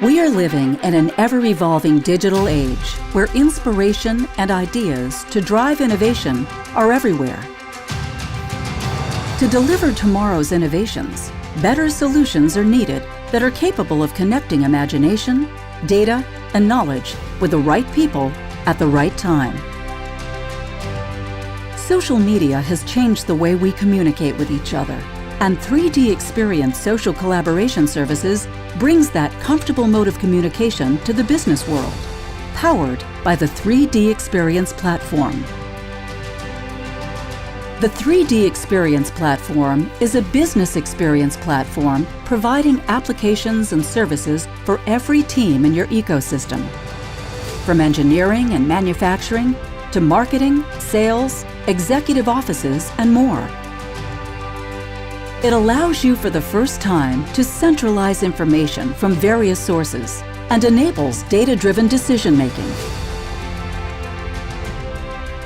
We are living in an ever-evolving digital age where inspiration and ideas to drive innovation are everywhere. To deliver tomorrow's innovations, better solutions are needed that are capable of connecting imagination, data, and knowledge with the right people at the right time. Social media has changed the way we communicate with each other, and 3D Experience Social Collaboration Services brings that comfortable mode of communication to the business world, powered by the 3D Experience platform. The 3D Experience platform is a business experience platform providing applications and services for every team in your ecosystem. From engineering and manufacturing to marketing, sales, executive offices, and more. It allows you for the first time to centralize information from various sources and enables data-driven decision-making.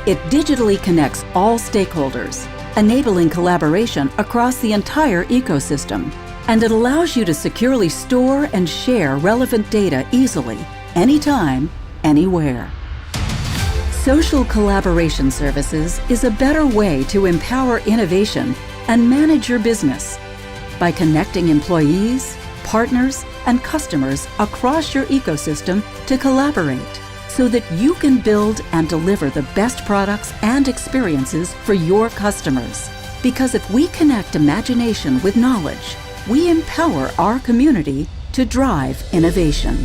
It digitally connects all stakeholders, enabling collaboration across the entire ecosystem, and it allows you to securely store and share relevant data easily, anytime, anywhere. Social Collaboration Services is a better way to empower innovation and manage your business by connecting employees, partners, and customers across your ecosystem to collaborate so that you can build and deliver the best products and experiences for your customers. Because if we connect imagination with knowledge, we empower our community to drive innovation.